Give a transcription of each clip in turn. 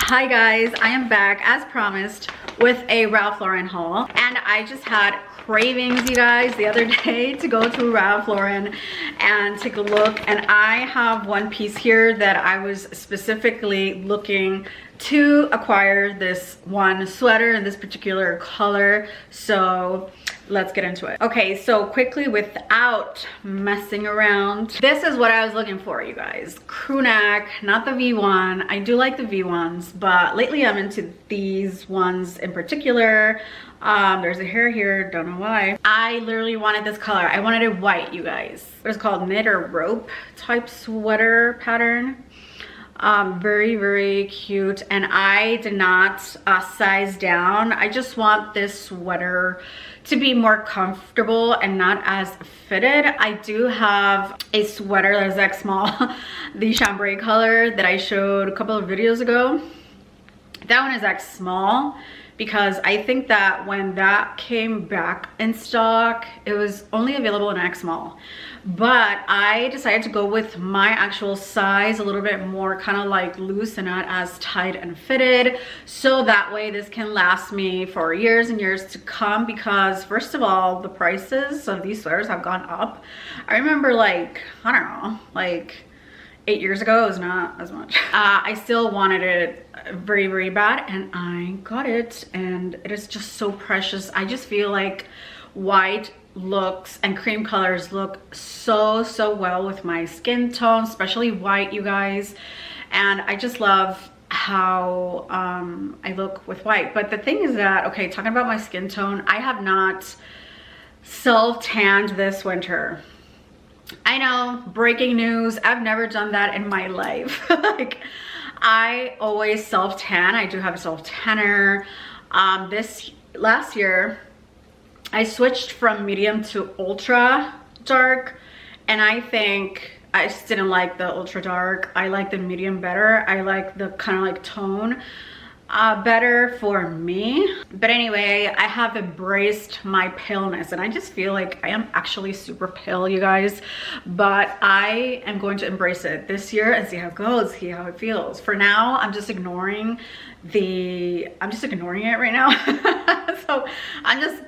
Hi guys, I am back as promised with a Ralph Lauren haul, and I just had cravings, you guys, the other day to go to Ralph Lauren and take a look, and I have one piece here that I was specifically looking to acquire, this one sweater in this particular color. So let's get into it. Okay, so quickly, without messing around, this is what I was looking for, you guys. Crew neck, not the V1. I do like the V1s, but lately I'm into these ones in particular. There's a hair here, don't know why. I literally wanted this color. I wanted it white, you guys. It was called knit or rope type sweater pattern. Very, very cute, and I did not size down. I just want this sweater to be more comfortable and not as fitted. I do have a sweater that is X small, the chambray color that I showed a couple of videos ago. That one is X small because I think that when that came back in stock, it was only available in X small. But I decided to go with my actual size, a little bit more kind of like loose and not as tight and fitted, so that way this can last me for years and years to come. Because first of all, the prices of these sweaters have gone up. I remember, like, I don't know, like 8 years ago it was not as much. I still wanted it very, very bad, and I got it, and it is just so precious. I just feel like white looks and cream colors look so well with my skin tone, especially white, you guys. And I just love how I look with white. But the thing is that, okay, talking about my skin tone, I have not self-tanned this winter. I know, breaking news, I've never done that in my life. Like, I always self-tan. I do have a self-tanner. This last year I switched from medium to ultra dark, and I think I just didn't like the ultra dark. I like the medium better. I like the kind of like tone better for me. But anyway, I have embraced my paleness, and I just feel like I am actually super pale, you guys. But I am going to embrace it this year and see how it goes, see how it feels. For now, I'm just ignoring it right now. So I'm just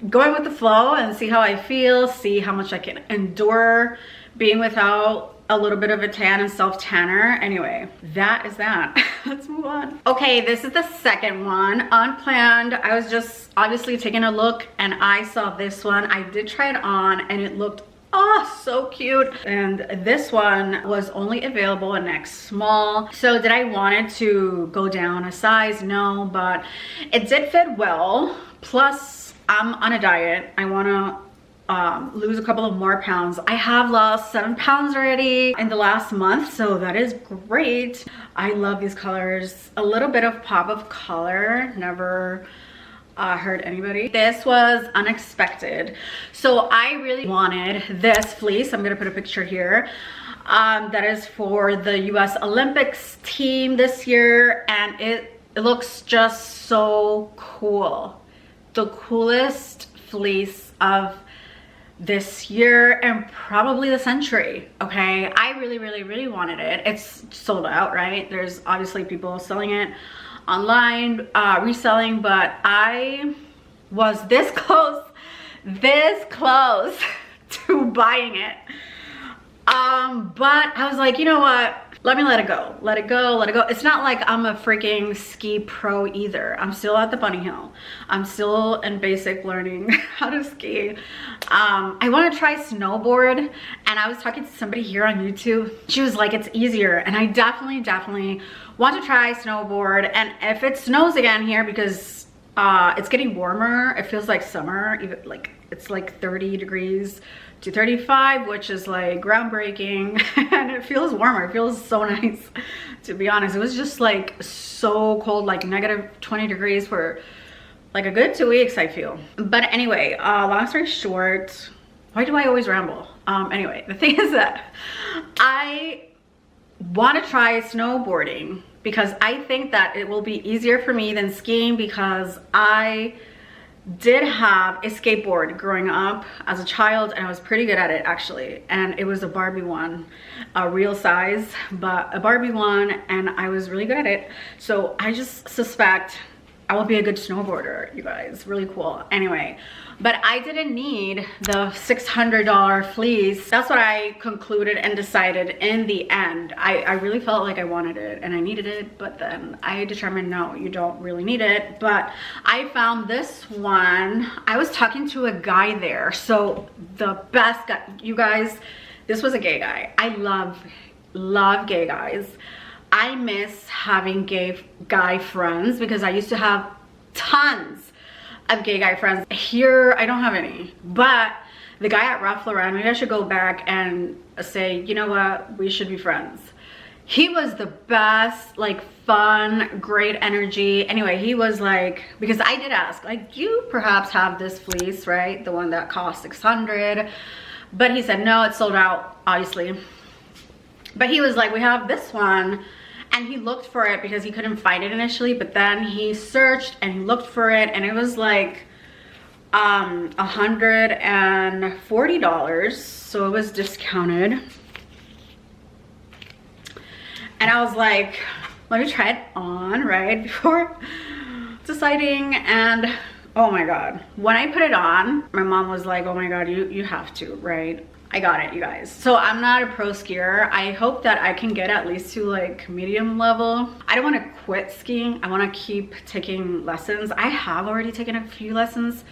going with the flow and see how I feel, see how much I can endure being without a little bit of a tan and self-tanner. Anyway, that is that. Let's move on. Okay, this is the second one, unplanned. I was just obviously taking a look and I saw this one. I did try it on and it looked so cute. And this one was only available in X small. So did I want it to go down a size? No, but it did fit well. Plus, I'm on a diet. I want to lose a couple of more pounds. I have lost 7 pounds already in the last month, so that is great. I love these colors. A little bit of pop of color never hurt anybody. This was unexpected. So I really wanted this fleece. I'm gonna put a picture here. That is for the US Olympics team this year, and it looks just so cool. The coolest fleece of this year and probably the century. Okay, I really wanted it. It's sold out, right? There's obviously people selling it online, reselling, but I was this close to buying it. But I was like, you know what? Let me let it go. Let it go. It's not like I'm a freaking ski pro either. I'm still at the bunny hill. I'm still in basic learning how to ski. I want to try snowboard, and I was talking to somebody here on YouTube. She was like, it's easier, and I definitely want to try snowboard. And if it snows again here, because it's getting warmer, it feels like summer, even like it's like 30 degrees to 35, which is like groundbreaking. And it feels warmer. It feels so nice, to be honest. It was just like so cold, like negative 20 degrees for like a good 2 weeks, I feel. But anyway, long story short, why do I always ramble? Anyway, the thing is that I want to try snowboarding because I think that it will be easier for me than skiing, because I did have a skateboard growing up as a child, and I was pretty good at it actually, and it was a Barbie one, a real size, but a Barbie one, and I was really good at it. So I just suspect I will be a good snowboarder, you guys. Really cool. Anyway, but I didn't need the $600 fleece. That's what I concluded and decided in the end. I really felt like I wanted it and I needed it, but then I determined, no, you don't really need it. But I found this one. I was talking to a guy there. So the best guy, you guys, this was a gay guy. I love gay guys. I miss having gay guy friends because I used to have tons of gay guy friends. Here, I don't have any. But the guy at Ralph Lauren, maybe I should go back and say, you know what, we should be friends. He was the best, like fun, great energy. Anyway, he was like, because I did ask, like, you perhaps have this fleece, right? The one that cost $600. But he said, no, it's sold out, obviously. But he was like, we have this one. And he looked for it because he couldn't find it initially, but then he searched and he looked for it, and it was like $140, so it was discounted. And I was like, let me try it on, right, before deciding. And oh my god, when I put it on, my mom was like, oh my god, you have to, right? I got it, you guys. So I'm not a pro skier. I hope that I can get at least to like medium level. I don't want to quit skiing. I want to keep taking lessons. I have already taken a few lessons.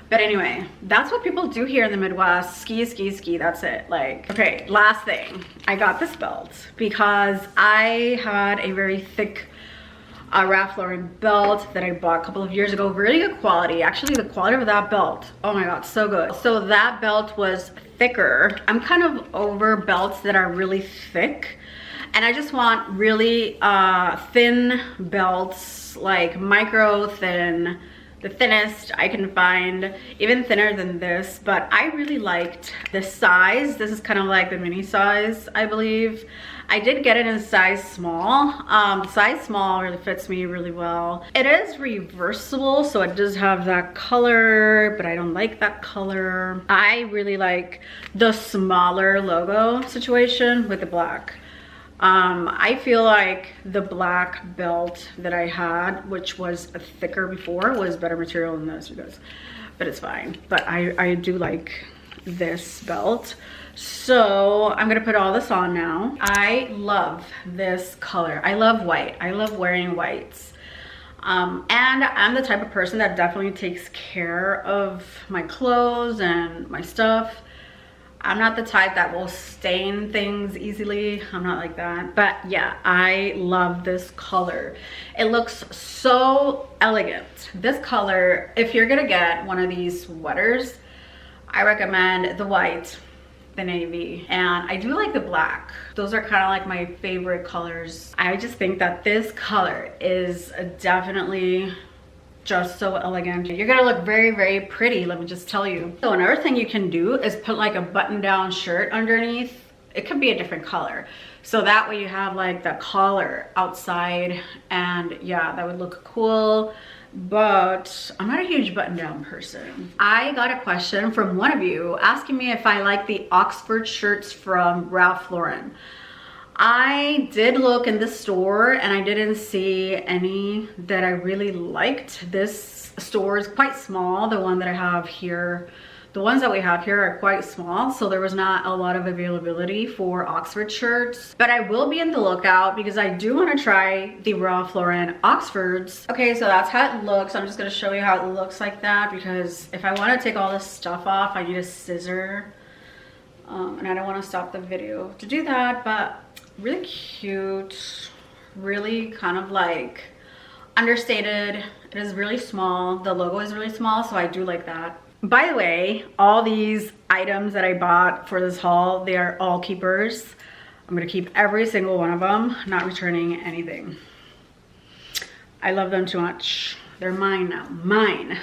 But anyway, that's what people do here in the Midwest. Ski, ski, ski. That's it. Like, okay, last thing. I got this belt because I had a very thick Ralph Lauren belt that I bought a couple of years ago. Really good quality. Actually, the quality of that belt, oh my god, so good. So that belt was thicker. I'm kind of over belts that are really thick, and I just want really thin belts, like micro thin, the thinnest I can find, even thinner than this. But I really liked this size. This is kind of like the mini size, I believe. I did get it in size small. Size small really fits me really well. It is reversible, so it does have that color, but I don't like that color. I really like the smaller logo situation with the black. I feel like the black belt that I had, which was thicker before, was better material than this, you guys. But it's fine. But I do like this belt. So I'm gonna put all this on now. I love this color. I love white. I love wearing whites. And I'm the type of person that definitely takes care of my clothes and my stuff. I'm not the type that will stain things easily. I'm not like that. But yeah, I love this color. It looks so elegant. This color, if you're gonna get one of these sweaters, I recommend the white, the navy, and I do like the black. Those are kind of like my favorite colors. I just think that this color is definitely just so elegant. You're gonna look very, very pretty, let me just tell you. So another thing you can do is put like a button-down shirt underneath. It could be a different color, so that way you have like the collar outside, and yeah, that would look cool. But I'm not a huge button-down person. I got a question from one of you asking me if I like the Oxford shirts from Ralph Lauren. I did look in the store and I didn't see any that I really liked. This store is quite small. The one that I have here, the ones that we have here are quite small, so there was not a lot of availability for Oxford shirts. But I will be in the lookout because I do want to try the Ralph Lauren Oxfords. Okay, so that's how it looks. I'm just going to show you how it looks like that, because if I want to take all this stuff off, I need a scissor. And I don't want to stop the video to do that, but really cute, really kind of like understated. It is really small. The logo is really small, so I do like that. By the way, all these items that I bought for this haul, they are all keepers. I'm gonna keep every single one of them, not returning anything. I love them too much. They're mine now, mine.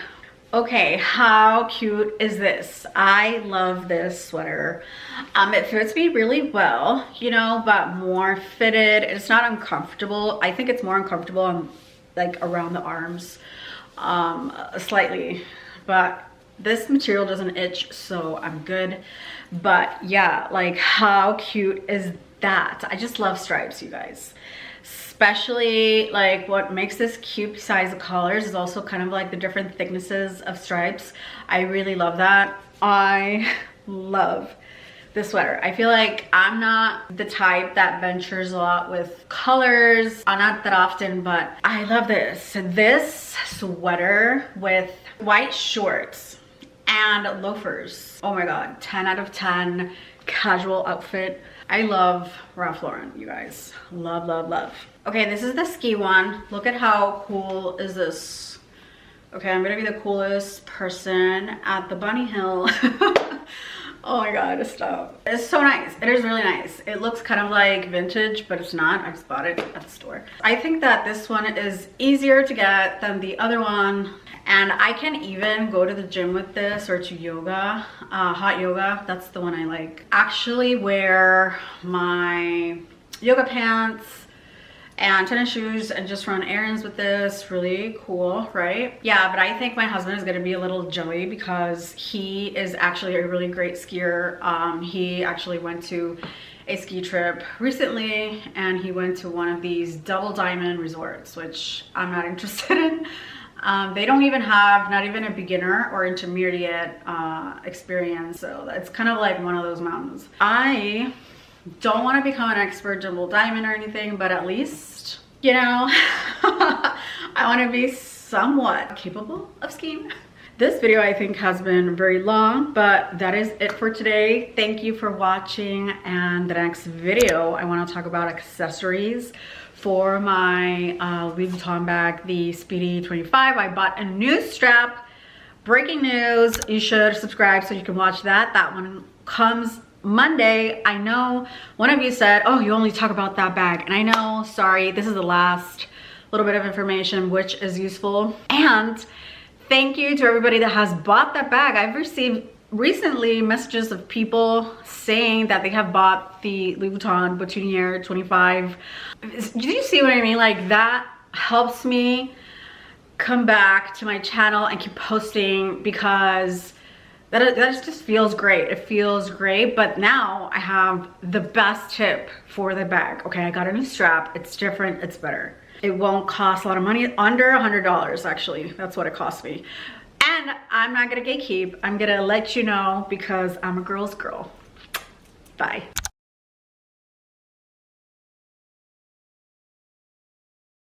Okay, how cute is this? I love this sweater. It fits me really well, you know, but more fitted. It's not uncomfortable. I think it's more uncomfortable on like around the arms, slightly. but this material doesn't itch, so I'm good. But yeah, like how cute is that? I just love stripes, you guys. Especially like what makes this cute besides the colors is also kind of like the different thicknesses of stripes. I really love that. I love this sweater. I feel like I'm not the type that ventures a lot with colors, not that often, but I love this. This sweater with white shorts and loafers. Oh my God, 10 out of 10 casual outfit. I love Ralph Lauren, you guys. Love, love, love. Okay, this is the ski one. Look at how cool is this. Okay, I'm gonna be the coolest person at the bunny hill. Oh my God, stop. It's so nice. It is really nice. It looks kind of like vintage, but it's not. I just bought it at the store. I think that this one is easier to get than the other one. And I can even go to the gym with this or to yoga, hot yoga. That's the one I like. Actually wear my yoga pants and tennis shoes and just run errands with this. Really cool, right? Yeah, but I think my husband is gonna be a little jelly because he is actually a really great skier. He actually went to a ski trip recently and he went to one of these double diamond resorts, which I'm not interested in. They don't even have, not even a beginner or intermediate experience. So it's kind of like one of those mountains. I don't want to become an expert double diamond or anything, but at least, you know, I want to be somewhat capable of skiing. This video I think has been very long, but that is it for today. Thank you for watching, and the next video I want to talk about accessories for my Louis Vuitton bag, the Speedy 25. I bought a new strap. Breaking news, you should subscribe so you can watch that. That one comes Monday. I know one of you said, oh, you only talk about that bag. And I know, sorry, this is the last little bit of information which is useful. And thank you to everybody that has bought that bag. I've received recently messages of people saying that they have bought the Louis Vuitton Boutonniere 25. Do you see what I mean? Like, that helps me come back to my channel and keep posting, because that just feels great. It feels great. But now I have the best tip for the bag. Okay, I got a new strap. It's different. It's better. It won't cost a lot of money. Under $100 actually. That's what it cost me. And I'm not gonna gatekeep. I'm gonna let you know because I'm a girl's girl. Bye.